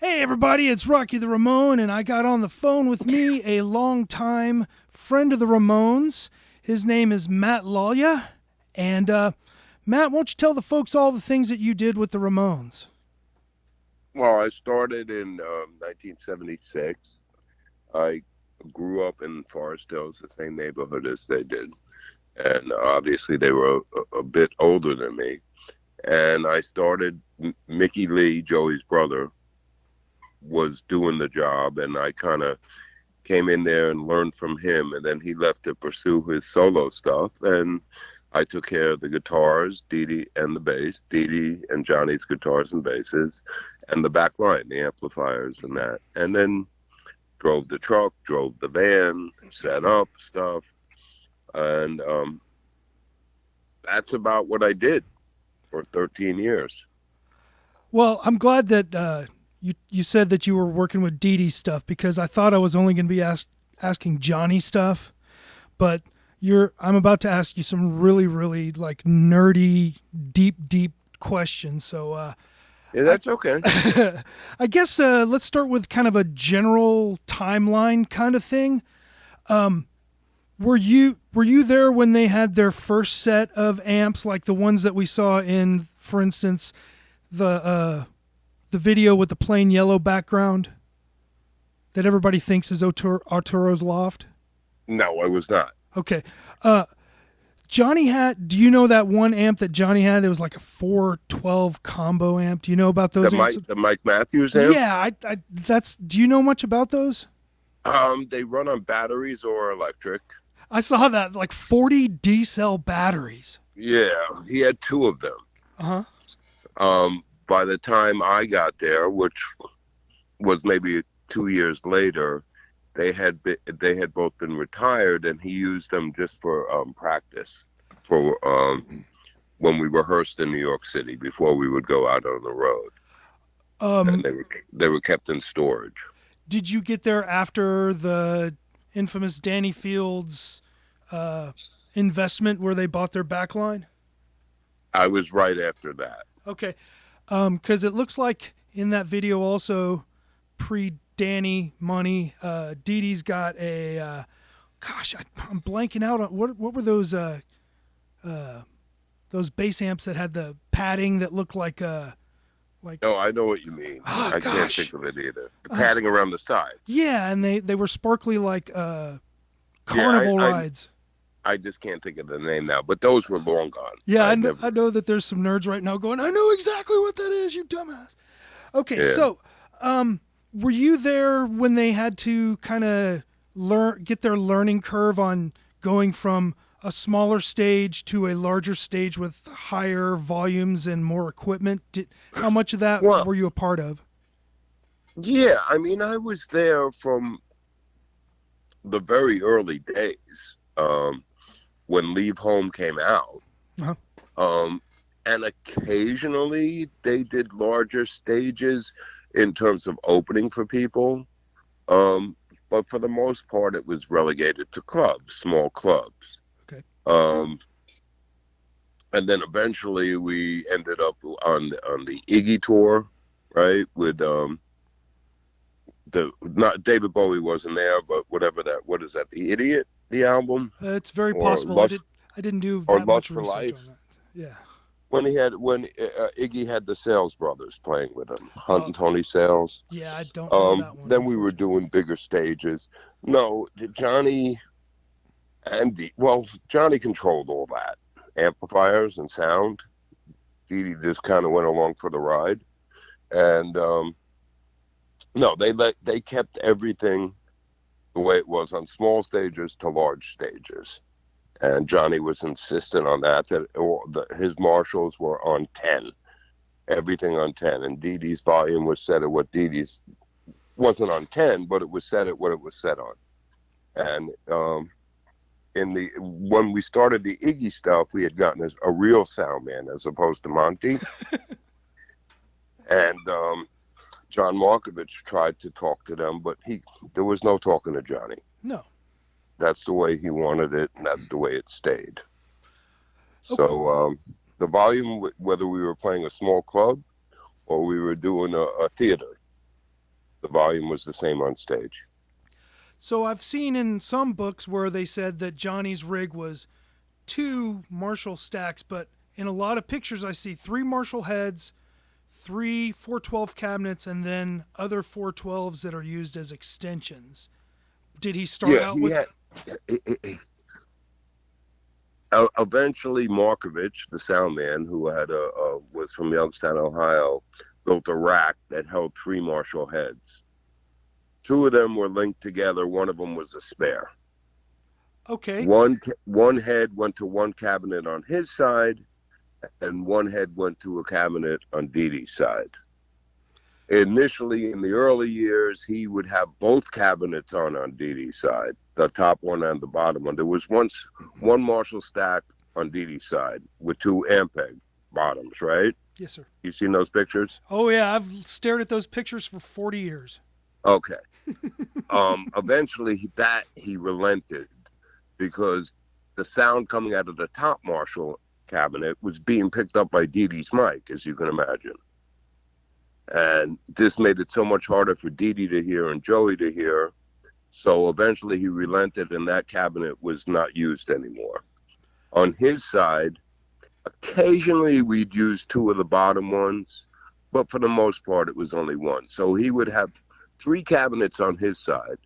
Hey everybody, it's Rocky the Ramone, and I got on the phone with me a longtime friend of the Ramones. His name is Mat Lolya. And Matt, won't you tell the folks all the things that you did with the Ramones? Well, I started in 1976. I grew up in Forest Hills, the same neighborhood as they did. And obviously, they were a bit older than me. And I started, Mickey Lee, Joey's brother, was doing the job. And I kind of came in there and learned from him. And then he left to pursue his solo stuff. And I took care of the guitars, Dee Dee, and the bass, Dee Dee and Johnny's guitars and basses, and the back line, the amplifiers and that. And then drove the truck, drove the van, set up stuff, and that's about what I did for 13 years. Well, I'm glad that you said that you were working with Dee Dee stuff because I thought I was only going to be asking Johnny stuff, but I'm about to ask you some really like nerdy, deep questions. So Yeah, I that's okay. I guess let's start with kind of a general timeline kind of thing. Were you there when they had their first set of amps, like the ones that we saw in, for instance, the video with the plain yellow background that everybody thinks is Arturo's Loft? No, I was not. Okay. Uh, Johnny had. Do you know that one amp that Johnny had? It was like a 412 combo amp. Do you know about The those amps? Mike Matthews amps, Yeah, I that's. Do you know much about those? they run on batteries or electric. I saw that like 40 D cell batteries. Yeah, he had two of them. Uh huh. By the time I got there, which was maybe 2 years later, they had both been retired, and he used them just for practice for when we rehearsed in New York City before we would go out on the road, and Um, they were kept in storage. did you get there after the infamous Danny Fields uh, investment where they bought their backline? I was right after that. Okay, because it looks like in that video also pre Danny money, Dee Dee's got a gosh, I'm blanking out on what were those bass amps that had the padding that looked like No, I know what you mean. oh I can't think gosh, of it either. The uh, padding around the sides. yeah, and they were sparkly like Yeah, carnival rides. I just can't think of the name now, but those were long gone. Yeah, I never. I know that there's some nerds right now going, I know exactly what that is, you dumbass. Okay, Yeah. so were you there when they had to kind of get their learning curve on going from a smaller stage to a larger stage with higher volumes and more equipment? How much of that Well, were you a part of? yeah. I mean, I was there from the very early days when Leave Home came out. Uh-huh. Um, and occasionally they did larger stages in terms of opening for people. Um, but for the most part, it was relegated to clubs, small clubs. Okay. Um, and then eventually we ended up on the Iggy tour, right? With the not David Bowie wasn't there, but whatever that what is that? The Idiot, the album, It's very or possible. Lust I didn't do or that much Lust for research on Life. that. Yeah. When Iggy had the Sales brothers playing with him, Hunt Uh, and Tony Sales. yeah, I don't know that one, Then we were unfortunately. doing bigger stages. No, Johnny well, Johnny controlled all that, amplifiers and sound. Dee Dee just kind of went along for the ride, and no, they kept everything the way it was on small stages to large stages. And Johnny was insistent on his Marshalls were on 10, everything on 10. And Dee Dee's volume was set at what Dee Dee's wasn't on 10, but it was set at what it was set on. And in the when we started the Iggy stuff, we had gotten a real sound man as opposed to Monty. And John Markovich tried to talk to them, but there was no talking to Johnny. No. That's the way he wanted it, and that's the way it stayed. Oh, So the volume, whether we were playing a small club or we were doing a theater, The volume was the same on stage. So I've seen in some books where they said that Johnny's rig was two Marshall stacks, but in a lot of pictures I see three Marshall heads, three 412 cabinets, and then other 412s that are used as extensions. Did he start Yeah, out he with? had. Eventually, Markovich, the sound man, who was from Youngstown, Ohio, built a rack that held three Marshall heads. Two of them were linked together. One of them was a spare. Okay. One head went to one cabinet on his side, and one head went to a cabinet on Dee Dee's side. Initially, in the early years, he would have both cabinets on Dee Dee's side, the top one and the bottom one. There was once one Marshall stack on Dee Dee's side with two Ampeg bottoms, right? Yes, sir. You seen those pictures? Oh yeah, I've stared at those pictures for 40 years. Okay. Eventually, he relented because the sound coming out of the top Marshall cabinet was being picked up by Dee Dee's mic, as you can imagine. And this made it so much harder for Dee Dee to hear and Joey to hear. So eventually he relented and that cabinet was not used anymore. On his side, occasionally we'd use two of the bottom ones, but for the most part it was only one. So he would have three cabinets on his side,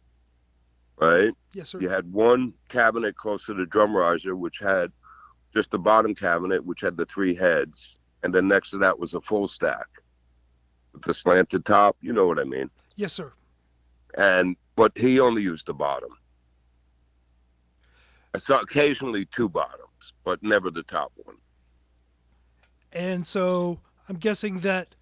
right? Yes, sir. You had one cabinet close to the drum riser, which had just the bottom cabinet, which had the three heads. And then next to that was a full stack with the slanted top. You know what I mean? Yes, sir. But he only used the bottom. I saw occasionally two bottoms, but never the top one. And so I'm guessing that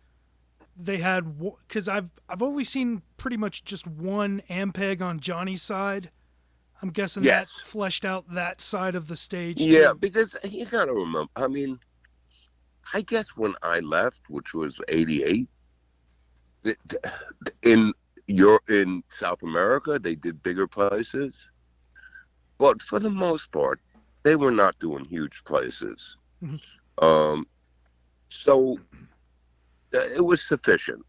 they had, because I've only seen pretty much just one Ampeg on Johnny's side. I'm guessing that Yes. fleshed out that side of the stage Yeah, too. because you gotta remember. I mean, I guess when I left, which was '88, in in South America, they did bigger places, but for the most part, they were not doing huge places. Mhm. Um, so it was sufficient.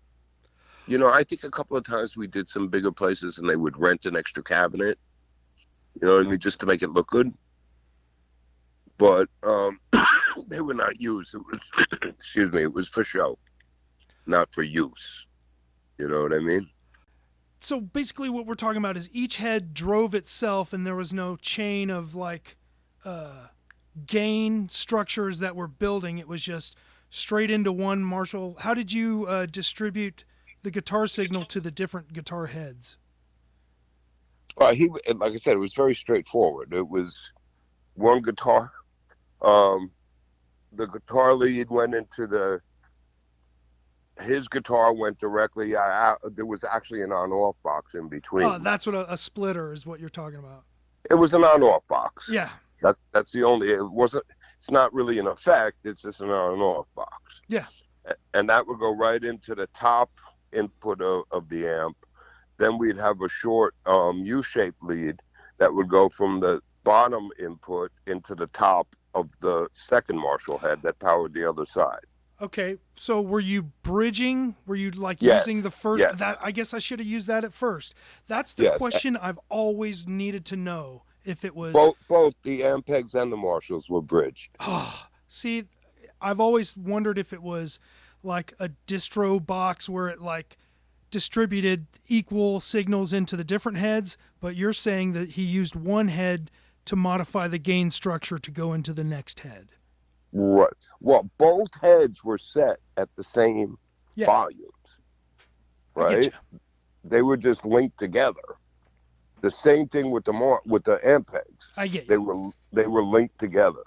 You know, I think a couple of times we did some bigger places and they would rent an extra cabinet, you know what I mean, just to make it look good. But they were not used. It was, excuse me, it was for show, not for use. You know what I mean? So basically, what we're talking about is each head drove itself, and there was no chain of like uh, gain structures that were building. It was just straight into one Marshall. How did you distribute the guitar signal to the different guitar heads? Well, like I said, it was very straightforward. It was one guitar. Um, the guitar lead went into his guitar went directly. There was actually an on-off box in Oh, between. that's what a splitter is. What you're talking about? It was an on-off box. Yeah, That's the only. It wasn't. It's not really an effect. It's just an on-off box. yeah. And that would go right into the top input of the amp. Then we'd have a short U-shaped lead that would go from the bottom input into the top of the second Marshall head that powered the other side. Okay, so were you bridging? Were you like using Yes, the first? yes, That I guess I should have used that at first. That's the yes. question I've always needed to know. If it was, Both the Ampegs and the Marshalls were bridged. see, I've always wondered if it was like a distro box where it like distributed equal signals into the different heads, but you're saying that he used one head to modify the gain structure to go into the next head. Right. Well, both heads were set at the same Yeah, volumes, I get right? you. They were just linked together. The same thing with the Ampegs. I get They you. were linked together.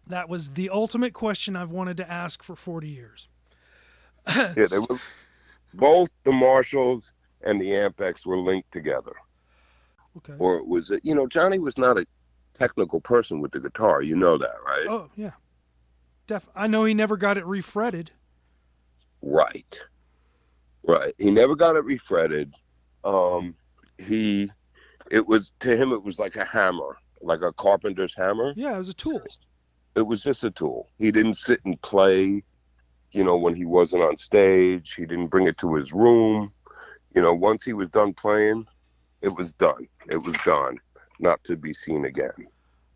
That was the ultimate question I've wanted to ask for 40 years. Yeah, they were both the Marshalls and the Ampex were linked together. Okay. Or was it? You know, Johnny was not a technical person with the guitar. You know that, right? Oh, yeah. I know he never got it refretted. Right. Right. He never got it refretted. He it was to him it was like a hammer, like a carpenter's hammer. Yeah, it was a tool. It was just a tool. He didn't sit and play, you know, when he wasn't on stage. He didn't bring it to his room. Once he was done playing, it was done. It was gone, not to be seen again.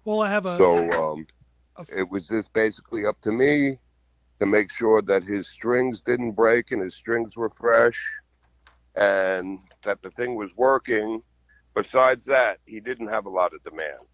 Well, I have So a it was just basically up to me to make sure that his strings didn't break and his strings were fresh and that the thing was working. Besides that, he didn't have a lot of demand.